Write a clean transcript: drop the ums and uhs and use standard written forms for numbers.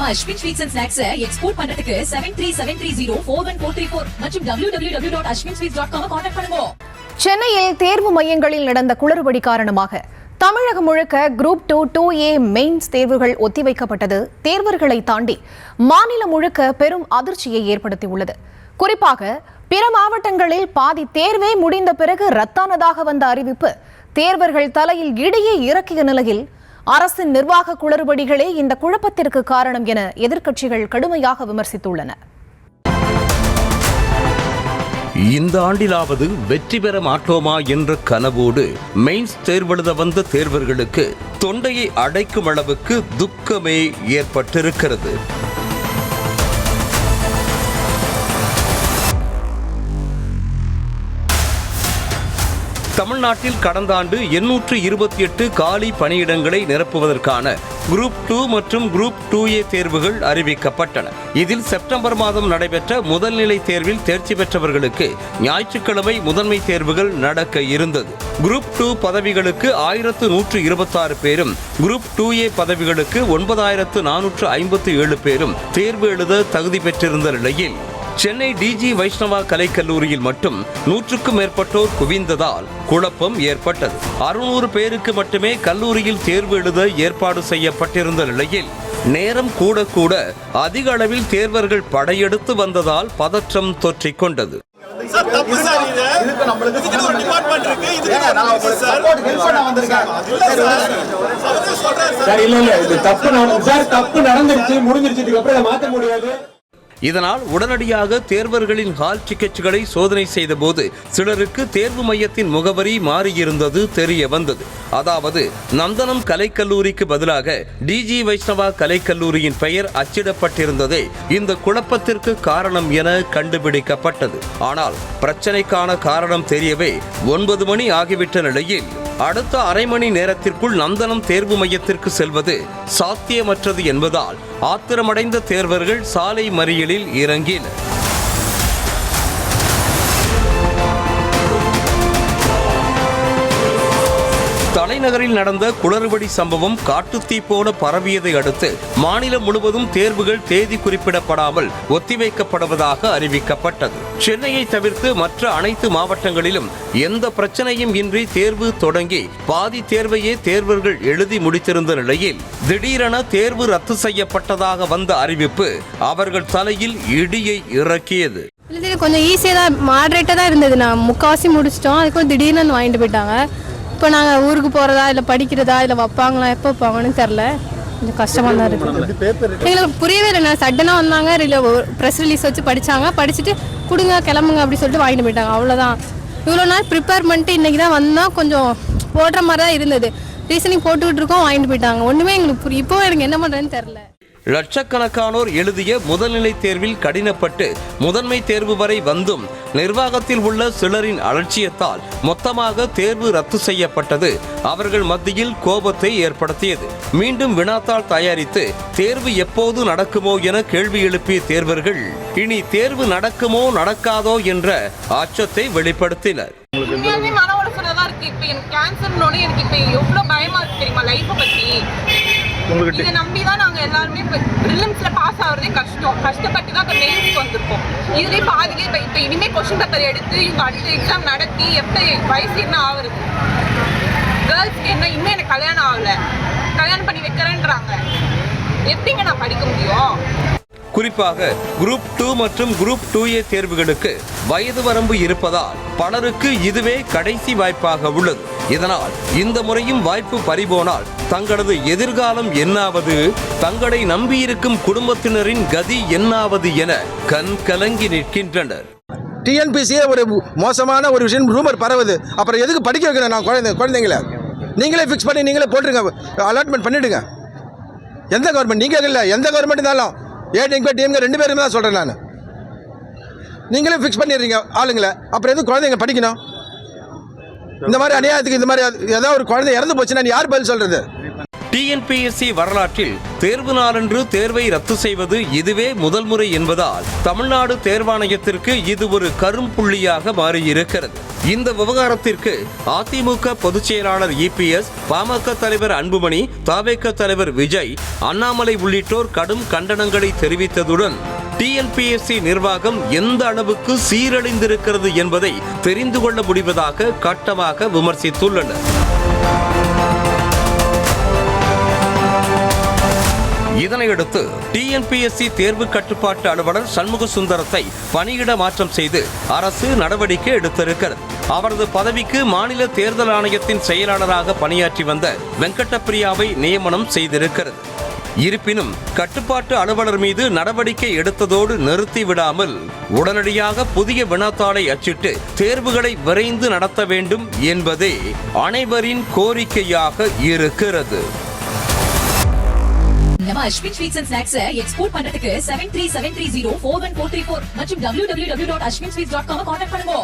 நம்ம Ashwin sweets and snacks export பண்றதுக்கு 7373041434 மற்றும் www.ashwinsweets.com கான்டாக்ட் பண்ணுங்க. சென்னையில் தேர்வு மையங்களில் நடந்த குளறுபடி காரணமாக தமிழகம் முழுக்க குரூப் 2 2A மெயின்ஸ் தேர்வுகள் ஒத்திவைக்கப்பட்டது தேர்வர்களை தாண்டி மாநிலம் முழுக்க பெரும் அதிர்ச்சியை ஏற்படுத்தியுள்ளது. குறிப்பாக பிற மாவட்டங்களில் பாதி தேர்வே முடிந்த பிறகு ரத்தானதாக வந்த அறிவிப்பு தேர்வர்கள் தலையில் இடியை இறக்கிய நிலையில் அரசின் நிர்வாக குளறுபடிகளே இந்த குழப்பத்திற்கு காரணம் என எதிர்க்கட்சிகள் கடுமையாக விமர்சித்துள்ளன. இந்த ஆண்டிலாவது வெற்றி பெற மாட்டோமா என்ற கனவோடு மெயின்ஸ் தேர்வெழுத வந்த தேர்வர்களுக்கு தொண்டையை அடைக்கும் அளவுக்கு துக்கமே ஏற்பட்டிருக்கிறது. தமிழ்நாட்டில் கடந்த ஆண்டு 828 காலி பணியிடங்களை நிரப்புவதற்கான குரூப் 2 மற்றும் குரூப் 2A தேர்வுகள் அறிவிக்கப்பட்டன. இதில் செப்டம்பர் மாதம் நடைபெற்ற முதல்நிலை தேர்வில் தேர்ச்சி பெற்றவர்களுக்கு ஞாயிற்றுக்கிழமை முதன்மை தேர்வுகள் நடக்க இருந்தது. குரூப் 2 பதவிகளுக்கு 1126 பேரும் குரூப் 2A பதவிகளுக்கு 9457 பேரும் தேர்வு எழுத தகுதி பெற்றிருந்த நிலையில் சென்னை டிஜி வைஷ்ணவா கலைக்கல்லூரியில் மட்டும் 100க்கும் மேற்பட்டோர் குவிந்ததால் குழப்பம் ஏற்பட்டது. 600 பேருக்கு மட்டுமே கல்லூரியில் தேர்வு எழுத ஏற்பாடு செய்யப்பட்டிருந்த நிலையில் நேரம் கூட கூட அதிக அளவில் தேர்வர்கள் படையெடுத்து வந்ததால் பதற்றம் தொற்றிக் கொண்டது. இதனால் உடனடியாக தேர்வர்களின் ஹால் டிக்கெட்டுகளை சோதனை செய்தபோது சிலருக்கு தேர்வு மையத்தின் முகவரி மாறியிருந்தது தெரிய வந்தது. அதாவது நந்தனம் கலைக்கல்லூரிக்கு பதிலாக டிஜி வைஷ்ணவா கலைக்கல்லூரியின் பெயர் அச்சிடப்பட்டிருந்ததே இந்த குழப்பத்திற்கு காரணம் என கண்டுபிடிக்கப்பட்டது. ஆனால் பிரச்சனைக்கான காரணம் தெரியவே 9 மணி ஆகிவிட்ட நிலையில் அடுத்த அரை மணி நேரத்திற்குள் நந்தனம் தேர்வு மையத்திற்கு செல்வது சாத்தியமற்றது என்பதால் ஆத்திரமடைந்த தேர்வர்கள் சாலை மறியலில் இறங்கினர். தலைநகரில் நடந்த குளறுபடி சம்பவம் காட்டுத்தீ போல பரவியதை அடுத்து மாநிலம் முழுவதும் தேர்வுகள் தேதி குறிப்பிடப்படாமல் ஒத்திவைக்கப்படுவதாக அறிவிக்கப்பட்டது. சென்னையை தவிர்த்து மற்ற அனைத்து மாவட்டங்களிலும் எந்த பிரச்சனையும் இன்றி தேர்வு தொடங்கி பாதி தேர்வையே தேர்வர்கள் எழுதி முடித்திருந்த நிலையில் திடீரென தேர்வு ரத்து செய்யப்பட்டதாக வந்த அறிவிப்பு அவர்கள் தலையில் இடியை இறக்கியது. கொஞ்சம் ஈஸியாக தான் மாடரேட்டாக தான் இருந்தது. நான் முக்காவாசி முடிச்சிட்டோம். அதுக்கும் திடீர்னு வாங்கிட்டு போயிட்டாங்க. இப்போ நாங்கள் ஊருக்கு போகிறதா இல்லை படிக்கிறதா இல்லை வைப்பாங்களா எப்போ வைப்பாங்கன்னு தெரில. கொஞ்சம் கஷ்டமாக தான் இருக்குது. எங்களுக்கு புரியவே இல்லை. நான் சடனாக வந்தாங்க, ப்ரெஸ் ரிலீஸ் வச்சு படித்தாங்க, படிச்சுட்டு கொடுங்க கிளம்புங்க அப்படி சொல்லிட்டு வாங்கிட்டு போயிட்டாங்க. அவ்வளோதான். இவ்வளோ நாள் ப்ரிப்பேர் பண்ணிட்டு இன்றைக்கி தான் வந்தால் கொஞ்சம் போடுற மாதிரி தான் இருந்தது. ரீசனிங் போட்டுக்கிட்டு இருக்கோம், வாங்கிட்டு போயிட்டாங்க. ஒன்றுமே எங்களுக்கு இப்போ எனக்கு என்ன பண்ணுறேன்னு தெரில. லட்சக்கணக்கானோர் எழுதிய முதல்நிலை தேர்வில் கடினப்பட்டு முதன்மை தேர்வு வரை வந்தும் நிர்வாகத்தில் உள்ள சிலரின் அலட்சியத்தால் மொத்தமாக தேர்வு ரத்து செய்யப்பட்டது அவர்கள் மத்தியில் கோபத்தை ஏற்படுத்தியது. மீண்டும் வினாத்தாள் தயாரித்து தேர்வு எப்போது நடக்குமோ என கேள்வி எழுப்பிய தேர்வர்கள் இனி தேர்வு நடக்குமோ நடக்காதோ என்ற அச்சத்தை வெளிப்படுத்தினர். இதை நம்பி தான் நாங்கள் எல்லாருமே இப்போ ப்ரிலிம்ஸ்ல பாஸ் ஆகிறதே கஷ்டப்பட்டு தான் இப்போ மெயின்ஸ்க்கு வந்திருக்கோம். இதுலேயே பாதிக்கே இப்போ இனிமேல் கொஸ்டின் பேப்பர் எடுத்து இவங்க அடுத்த எக்ஸாம் நடத்தி எப்போ வயசு என்ன ஆகுறது? கேர்ள்ஸ்க்கு என்ன இன்னும் எனக்கு கல்யாணம் ஆகலை, கல்யாணம் பண்ணி வைக்கிறேன்றாங்க. எப்படிங்க நான் படிக்க முடியும்? குறிப்பாக குரூப் 2 மற்றும் குரூப் 2A தேர்வுகளுக்கு வயது வரம்பு இருப்பதால் பலருக்கு இதுவே கடைசி வாய்ப்பாக உள்ளது. இதனால் இந்த முறையும் வாய்ப்பு பறிபோனால் தங்களது எதிர்காலம் என்னாவது, தங்களை நம்பியிருக்கும் குடும்பத்தினரின் கதி என்னாவது என கண் கலங்கி நிற்கின்றனர். டிஎன்பிசியே ஒரு மோசமான ஒரு விஷயம் ரூமர் பரவுது. அப்புறம் எதுக்கு படிக்க வைக்கணும்? நான் குழந்தைங்கள நீங்களே ஃபிக்ஸ் பண்ணி நீங்களே போட்டுருங்க, அலாட்மெண்ட் பண்ணிவிடுங்க. எந்த கவர்மெண்ட் நீங்கள் இல்லை, எந்த கவர்மெண்ட் இருந்தாலும் ஏடிஎம்கே டிஎம்கே 2 பேருமே தான் சொல்கிறேன் நான். நீங்களே ஃபிக்ஸ் பண்ணிடுறீங்க ஆளுங்களை, அப்புறம் எதுவும் குழந்தைங்க படிக்கணும்? இந்த மாதிரி அநியாயத்துக்கு இந்த மாதிரி ஏதாவது ஒரு குழந்தை இறந்து போச்சுன்னா யார் பதில் சொல்கிறது? டிஎன்பிஎஸ்சி வரலாற்றில் தேர்வு நாளன்று தேர்வை ரத்து செய்வது இதுவே முதல் முறை என்பதால் தமிழ்நாடு தேர்வாணையத்திற்கு இது ஒரு கரும்புள்ளியாக மாறியிருக்கிறது. இந்த விவகாரத்திற்கு அதிமுக பொதுச் செயலாளர் இபிஎஸ், பாமக தலைவர் அன்புமணி, தவேக தலைவர் விஜய், அண்ணாமலை உள்ளிட்டோர் கடும் கண்டனங்களை தெரிவித்ததுடன் டிஎன்பிஎஸ்சி நிர்வாகம் எந்த அளவுக்கு சீரழிந்திருக்கிறது என்பதை தெரிந்து கொள்ள முடிவதாக கட்டமாக விமர்சித்துள்ளனர். இதனையடுத்து டிஎன்பிஎஸ்சி தேர்வு கட்டுப்பாட்டு அலுவலர் சண்முக சுந்தரத்தை பணியிட மாற்றம் செய்து அரசு நடவடிக்கை எடுத்திருக்கிறது. அவரது பதவிக்கு மாநில தேர்தல் ஆணையத்தின் செயலாளராக பணியாற்றி வந்த வெங்கடப்பிரியாவை நியமனம் செய்திருக்கிறது. இருப்பினும் கட்டுப்பாட்டு அலுவலர் மீது நடவடிக்கை எடுத்ததோடு நிறுத்திவிடாமல் உடனடியாக புதிய வினாத்தாளை அச்சிட்டு தேர்வுகளை விரைந்து நடத்த வேண்டும் என்பதே அனைவரின் கோரிக்கையாக இருக்கிறது. நம்ம Ashwin sweets and snacks export பண்றதுக்கு 7373041434 மற்றும் www.ashwinsweets.com கான்டாக்ட் பண்ணுங்க.